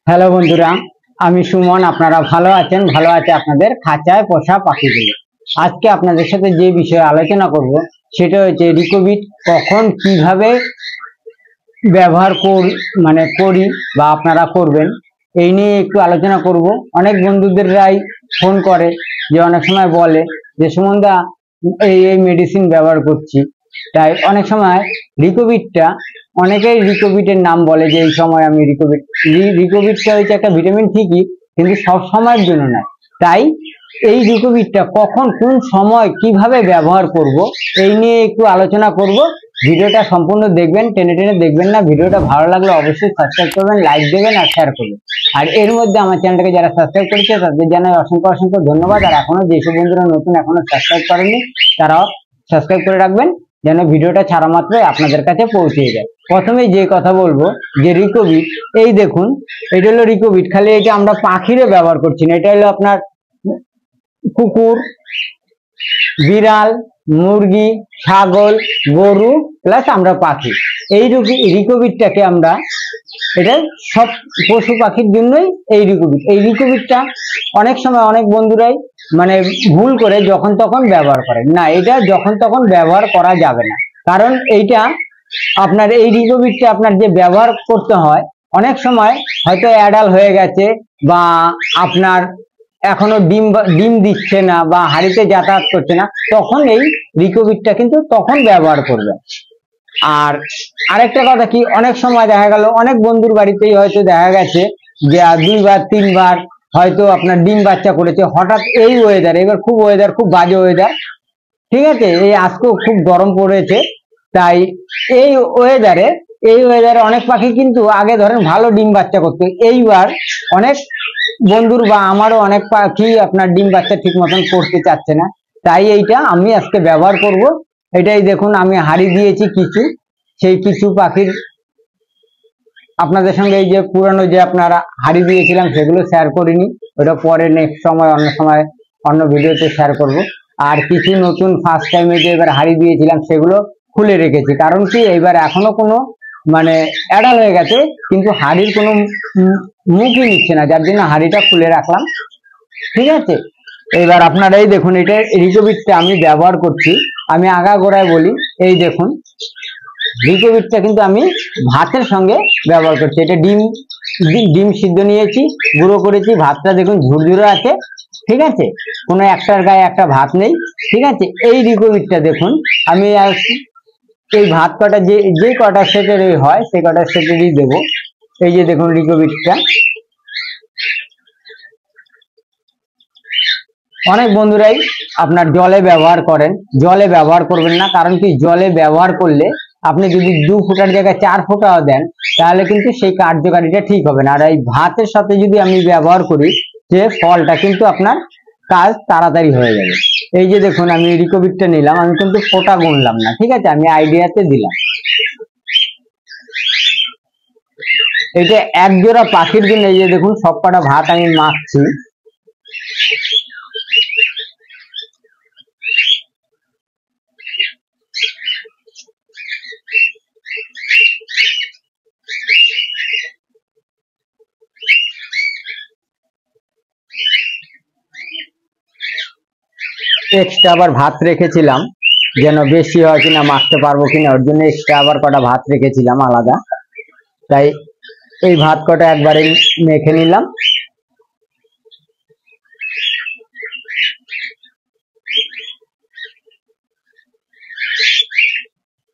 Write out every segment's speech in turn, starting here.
Hello বন্ধুরা, আমি সুমন। আপনারা ভালো আছেন? ভালো আছে আপনাদের খাঁচায় পোষা পাখিগুলো। আজকে আপনাদের সাথে যে বিষয়ে আলোচনা করব সেটা হচ্ছে রিকোবিট কখন কিভাবে ব্যবহার করি বা আপনারা করবেন, এই নিয়ে একটু আলোচনা করব। অনেক বন্ধুদেরই ফোন করে, যে অনেক সময় বলে যে সুমনদা এই এই মেডিসিন ব্যবহার করছি। তাই অনেক সময় রিকোবিটটা, অনেকেই রিকোবিটের নাম বলে যে এই সময় আমি রিকোবিটটা হচ্ছে একটা ভিটামিন ঠিকই, কিন্তু সব সময়ের জন্য নয়। তাই এই রিকোবিটটা কখন কোন সময় কিভাবে ব্যবহার করব, এই নিয়ে একটু আলোচনা করব। ভিডিওটা সম্পূর্ণ দেখবেন, টেনে টেনে দেখবেন না। ভিডিওটা ভালো লাগলে অবশ্যই সাবস্ক্রাইব করবেন, লাইক দেবেন আর শেয়ার করবেন। আর এর মধ্যে আমার চ্যানেলটাকে যারা সাবস্ক্রাইব করেছে তাদের জানাই অসংখ্য অসংখ্য ধন্যবাদ। আর এখনো যেসব বন্ধুরা নতুন এখনো সাবস্ক্রাইব করেননি তারাও সাবস্ক্রাইব করে রাখবেন, যেন ভিডিওটা ছাড়া মাত্রই আপনাদের কাছে পৌঁছে যায়। প্রথমে যে কথা বলবো যে রিকোবিট, এই দেখুন এটা হলো রিকোবিট। খালি এটা আমরা পাখিরে ব্যবহার করছি না, এটা হলো আপনার কুকুর, বিড়াল, মুরগি, ছাগল, গরু প্লাস আমরা পাখি, এই রিকোবিটটাকে আমরা, এটা সব পশু পাখির জন্যই এই রিকোবিটটা অনেক সময় অনেক বন্ধুরাই মানে ভুল করে যখন তখন ব্যবহার করেন না। এটা যখন তখন ব্যবহার করা যাবে না, কারণ এইটা আপনার এই রিকোবিটটা আপনার যে ব্যবহার করতে হয়, অনেক সময় হয়তো অ্যাডাল হয়ে গেছে বা আপনার এখনো ডিম দিচ্ছে না বা হাড়িতে যাতায়াত করছে না, তখন এই রিকোবিটটা কিন্তু তখন ব্যবহার করবে। আর আরেকটা কথা কি, অনেক সময় দেখা গেল অনেক বন্ধুর বাড়িতেই হয়তো দেখা গেছে যে 2বার 3বার হয়তো আপনার ডিম বাচ্চা করেছে, হঠাৎ এই ওয়েদার, এবার ওয়েদার খুব বাজে ওয়েদার, ঠিক আছে, এই আজকেও খুব গরম পড়েছে। তাই এই ওয়েদারে অনেক পাখি কিন্তু আগে ধরেন ভালো ডিম বাচ্চা করতো, এইবার অনেক বন্ধুর বা আমারও অনেক পাখি আপনার ডিম বাচ্চা ঠিক মতন করতে চাচ্ছে না। তাই এইটা আমি আজকে ব্যবহার করব। এটাই দেখুন আমি হাড়ি দিয়েছি কিছু, সেই কিছু পাখির আপনাদের সঙ্গে এই যে পুরানো যে আপনারা হাড়ি দিয়েছিলাম সেগুলো শেয়ার করিনি, ওটা পরে নেক্সট সময় অন্য সময় অন্য ভিডিওতে শেয়ার করব। আর কিছু নতুন ফার্স্ট টাইমে যে এবার হাড়ি দিয়েছিলাম সেগুলো খুলে রেখেছি, কারণ কি এইবার এখনো কোনো মানে অ্যাডাল হয়ে গেছে কিন্তু হাড়ির কোনো মুখই নিচ্ছে না, যার জন্য হাড়িটা খুলে রাখলাম, ঠিক আছে। এবার আপনারা এই দেখুন এটা রিকোবিটটা আমি ব্যবহার করছি। আমি আগাগোড়ায় বলি, এই দেখুন রিকোবিটটা কিন্তু আমি ভাতের সঙ্গে ব্যবহার করছি। এটা ডিম সিদ্ধ নিয়েছি, গুঁড়ো করেছি, ভাতটা দেখুন ঝুরঝুরে আছে, ঠিক আছে, কোনো একটার গায়ে একটা ভাত নেই, ঠিক আছে। এই রিকোবিটটা দেখুন আমি এই ভাত কটা যে কটা সেটেরই হয় সেই কটা সেটেরই দেবো। এই যে দেখুন রিকোবিটটা অনেক বন্ধুরাই আপনার জলে ব্যবহার করেন, জলে ব্যবহার করবেন না, কারণ কি জলে ব্যবহার করলে আপনি যদি 2 ফুটার জায়গায় 4 ফুটাও দেন তাহলে কিন্তু সেই কার্যকারিতা ঠিক হবে না। আর এই ভাতের সাথে যদি আমি ব্যবহার করি, যে ফলটা কিন্তু আপনার কাজ তাড়াতাড়ি হয়ে যাবে। এই যে দেখুন আমি রিকোবিটটা নিলাম, আমি কিন্তু ফোঁটা গুনলাম না, ঠিক আছে, আমি আইডিয়াতে দিলাম। এইটা এক জোড়া পাখির জন্য। এই যে দেখুন সব কটা ভাত আমি মাখছি, এক্সট্রা আবার ভাত রেখেছিলাম যেন বেশি হয় কিনা মাখতে পারবো কিনা, ওর জন্য এক্সট্রা আবার কটা ভাত রেখেছিলাম আলাদা। তাই এই ভাত কটা একবারে মেখে নিলাম।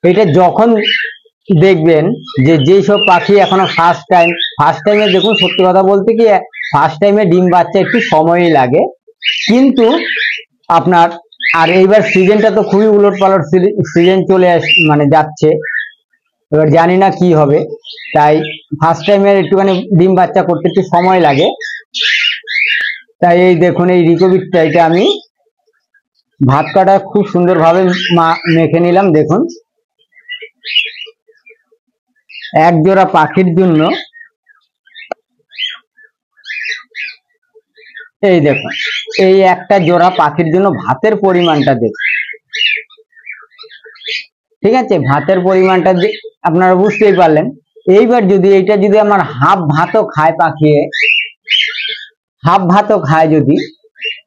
এটা যখন দেখবেন যে যেসব পাখি এখনো ফার্স্ট টাইমে দেখুন, সত্যি কথা বলতে কি ফার্স্ট টাইমে ডিম বাচ্চা একটু সময়ই লাগে, কিন্তু আপনার আর এইবার সিজনটা তো খুবই উলট পালট সিজন চলে যাচ্ছে, এবার জানি না কি হবে। তাই ফার্স্ট টাইমে একটুখানি ডিম বাচ্চা করতে একটু সময় লাগে। তাই এই দেখুন এই রিকোবিটটা এটা আমি ভাত কাটা খুব সুন্দরভাবে মেখে নিলাম। দেখুন এক জোড়া পাখির জন্য, এই দেখুন এই একটা জোড়া পাখির জন্য ভাতের পরিমাণটা দেখুন, ঠিক আছে, ভাতের পরিমাণটা আপনারা বুঝতেই পারলেন। এইবার যদি এইটা যদি আমার হাফ ভাতও খায় পাখিয়ে, হাফ ভাতও খায় যদি,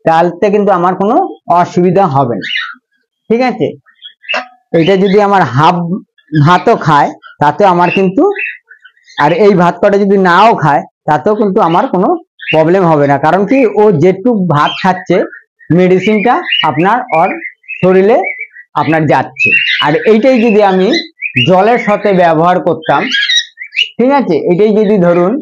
তাহলে কিন্তু আমার কোনো অসুবিধা হবে না। ঠিক আছে, এটা যদি আমার হাফ ভাতও খায় তাতে আমার কিন্তু, আর এই ভাত কটা যদি নাও খায় তাতেও কিন্তু আমার কোনো প্রবলেম হবে না। কারণ কি, ও যেটুক ভাত খাচ্ছে মেডিসিনটা আপনার ওর শরীরে আপনার যাচ্ছে। আর এইটাই যদি আমি জলের সাথে ব্যবহার করতাম, ঠিক আছে, এটাই যদি ধরুন,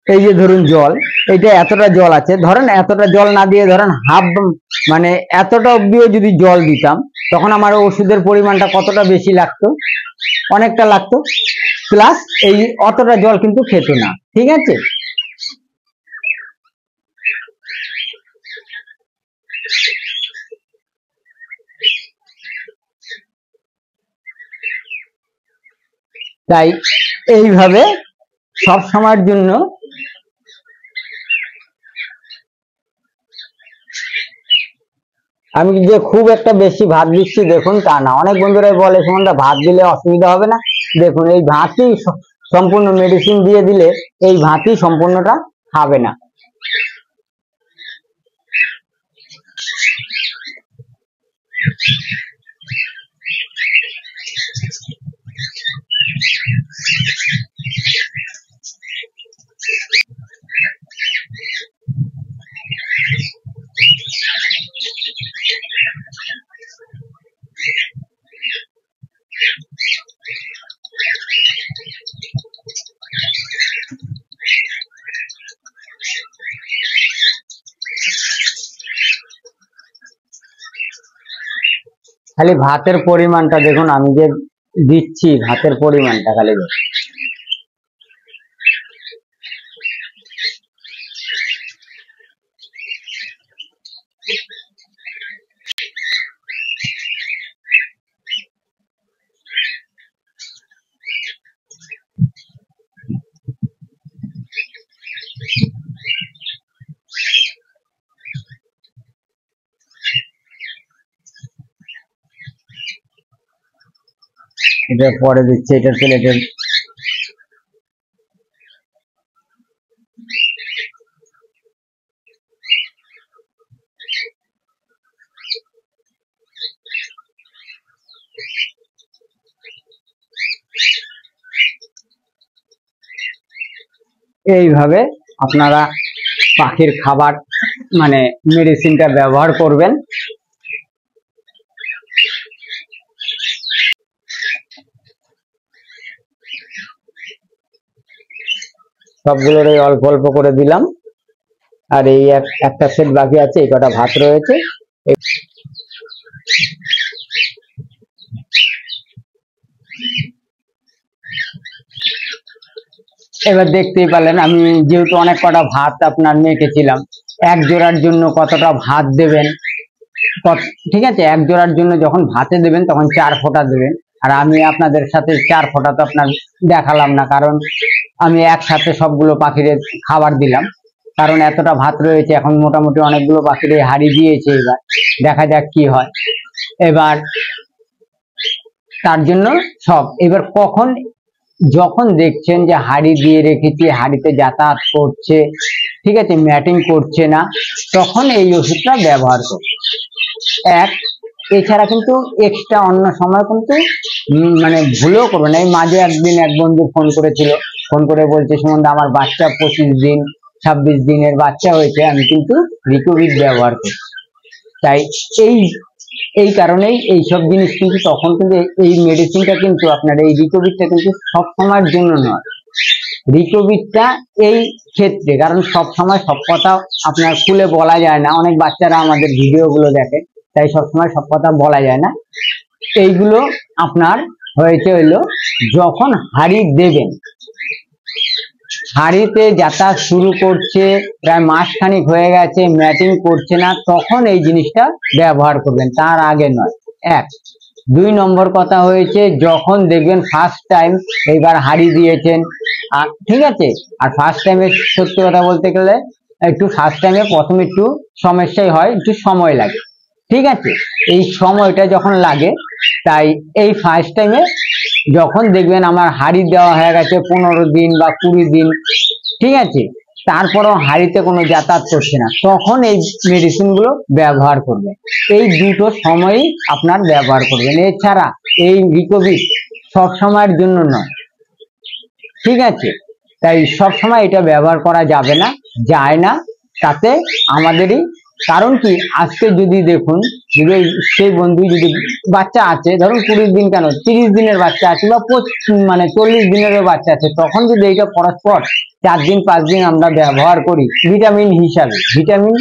এই যে ধরুন জল, এটা এতটা জল আছে, ধরেন এতটা জল না দিয়ে ধরেন হাফ, মানে এতটা অব্দিও যদি জল দিতাম, তখন আমার ওষুধের পরিমাণটা কতটা বেশি লাগতো, অনেকটা লাগতো, প্লাস এই অতটা জল কিন্তু খেত না। ঠিক আছে, তাই এইভাবে সব সময়ের জন্য আমি যে খুব একটা বেশি ভাত দিচ্ছি দেখুন তা না। অনেক বন্ধুরাই বলে সুমনদা ভাত দিলে অসুবিধা হবে না, দেখুন এই ভাতই সম্পূর্ণ মেডিসিন দিয়ে দিলে এই ভাতই সম্পূর্ণটা খাবে না। খালি ভাতের পরিমাণটা দেখুন, আমি যে দিচ্ছি ভাতের পরিমাণটা খালি দেখুন। এটা পরে দিচ্ছে, এটার প্লেটের এইভাবে আপনারা পাখির খাবার মানে মেডিসিনটা ব্যবহার করবেন। সবগুলোর অল্প অল্প করে দিলাম, আর এই একটা সেট বাকি আছে, এই কটা ভাত রয়েছে। এবার দেখতেই পেলেন আমি যেহেতু অনেক কটা ভাত আপনার মেখেছিলাম, এক জোড়ার জন্য কতটা ভাত দেবেন, ঠিক আছে, এক জোড়ার জন্য যখন ভাতে দেবেন তখন 4 ফোঁটা দেবেন। আর আমি আপনাদের সাথে 4 ফোঁটা তো আপনার দেখালাম না, কারণ আমি একসাথে সবগুলো পাখির খাবার দিলাম, কারণ এতটা ভাত রয়েছে। এখন মোটামুটি অনেকগুলো পাখির হাড়ি দিয়েছে, এবার দেখা যাক কি হয়। এবার তার জন্য সব, এবার কখন যখন দেখছেন যে হাড়ি দিয়ে রেখেছি, হাড়িতে যাতায়াত করছে, ঠিক আছে, ম্যাটিং করছে না, তখন এই ওষুধটা ব্যবহার করুন। এছাড়া কিন্তু এক্সট্রা অন্য সময় কিন্তু মানে ভুলেও করবেন না। এই মাঝে একদিন এক বন্ধু ফোন করেছিল, ফোন করে বলছে সুমনদা আমার বাচ্চা 25 দিন 26 দিনের বাচ্চা হয়েছে, আমি কিন্তু রিকোভিট ব্যবহার করি। তাই এই কারণেই এইসব জিনিস কিন্তু তখন কিন্তু এই মেডিসিনটা কিন্তু আপনার এই রিকোভিটটা কিন্তু সব সময়ের জন্য নয়। রিকোভিটটা এই ক্ষেত্রে, কারণ সব সময় সব কথা আপনার খুলে বলা যায় না, অনেক বাচ্চারা আমাদের ভিডিওগুলো দেখে, তাই সবসময় সব কথা বলা যায় না। এইগুলো আপনার হয়েছে হইলো যখন হাড়ি দেবেন, হাড়িতে যাতায়াত শুরু করছে, প্রায় মাসখানিক হয়ে গেছে, ম্যাটিং করছে না, তখন এই জিনিসটা ব্যবহার করবেন, তার আগে নয়। 2 নম্বর কথা হয়েছে যখন দেখবেন ফার্স্ট টাইম এইবার হাড়ি দিয়েছেন, ঠিক আছে, আর ফার্স্ট টাইমে সত্যি কথা বলতে গেলে একটু ফার্স্ট টাইমে প্রথম একটু সমস্যাই হয়, একটু সময় লাগে, ঠিক আছে। এই সময়টা যখন লাগে তাই এই ফার্স্ট টাইমে যখন দেখবেন আমার হাড়ি দেওয়া হয়ে গেছে 15 দিন বা 20 দিন, ঠিক আছে, তারপরও হাড়িতে কোনো যাতায়াত করছে না, তখন এই মেডিসিন গুলো ব্যবহার করবেন। এই দুটো সময়ই আপনার ব্যবহার করবেন, এছাড়া এই রিকোভিট সব সময়ের জন্য নয়, ঠিক আছে। তাই সব সময় এটা ব্যবহার করা যাবে না, যায় না, তাতে আমাদেরই কারণ কি, আজকে যদি দেখুন, যদি সেই বন্ধু যদি বাচ্চা আছে, ধরুন 20 দিন কেন 30 দিনের বাচ্চা আছে বা 40 দিনেরও বাচ্চা আছে, তখন যদি এইটা পরস্পর 4 দিন 5 দিন আমরা ব্যবহার করি ভিটামিন হিসাবে, ভিটামিন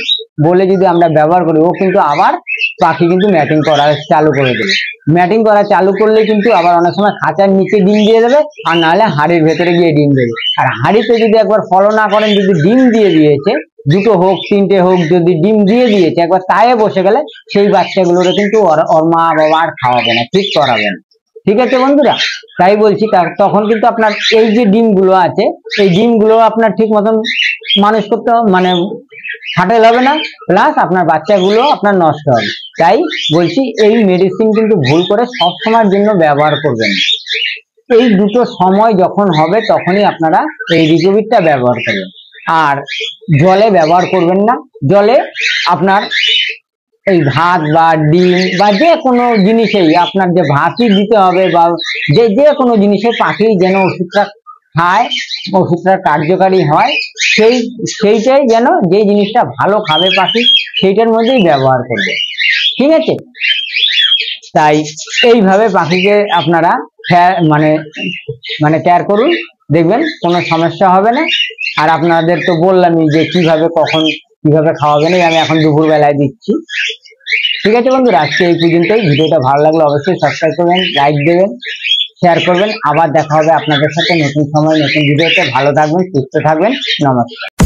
বলে যদি আমরা ব্যবহার করি, ও কিন্তু আবার পাখি কিন্তু ম্যাটিং করা চালু করে দেবে। ম্যাটিং করা চালু করলে কিন্তু আবার অনেক সময় খাঁচার নিচে ডিম দিয়ে দেবে, আর নাহলে হাড়ির ভেতরে গিয়ে ডিম দেবে। আর হাড়িতে যদি একবার ফলো না করেন, যদি ডিম দিয়ে দিয়েছে, 2টো হোক 3টে হোক, যদি ডিম দিয়ে দিয়েছে একবার তায়ে বসে গেলে, সেই বাচ্চাগুলোরে কিন্তু ওর মা বাবা আর খাওয়াবে না, ঠিক করাবে না, ঠিক আছে বন্ধুরা। তাই বলছি, তখন কিন্তু আপনার এই যে ডিমগুলো আছে, এই ডিমগুলো আপনার ঠিক মতন মানুষ করতে মানে ফাটেল হবে না, প্লাস আপনার বাচ্চাগুলো আপনার নষ্ট হবে। তাই বলছি, এই মেডিসিন কিন্তু ভুল করে সব সময়ের জন্য ব্যবহার করবেন। এই দুটো সময় যখন হবে তখনই আপনারা এই রিকোভিটটা ব্যবহার করবেন। আর জলে ব্যবহার করবেন না। জলে আপনার এই ভাত বা ডিম বা যে কোনো জিনিসেই আপনার যে ভাতই দিতে হবে, বা যে কোনো জিনিসে পাখি যেন ওষুধটা খায়, ওষুধটা কার্যকারী হয়, সেইটাই যেন, যে জিনিসটা ভালো খাবে পাখি, সেইটার মধ্যেই ব্যবহার করবে, ঠিক আছে। তাই এইভাবে পাখিকে আপনারা মানে কেয়ার করুন, দেখবেন কোনো সমস্যা হবে না। আর আপনাদের তো বললামই যে কিভাবে কখন কিভাবে খাওয়াবেন, আমি এখন দুপুর বেলায় দিচ্ছি, ঠিক আছে বন্ধুরা। আজকে এই পর্যন্তই। ভিডিওটা ভালো লাগলে অবশ্যই সাবস্ক্রাইব করবেন, লাইক দেবেন, শেয়ার করবেন। আবার দেখা হবে আপনাদের সাথে নতুন সময় নতুন ভিডিওতে। ভালো থাকবেন, সুস্থ থাকবেন, নমস্কার।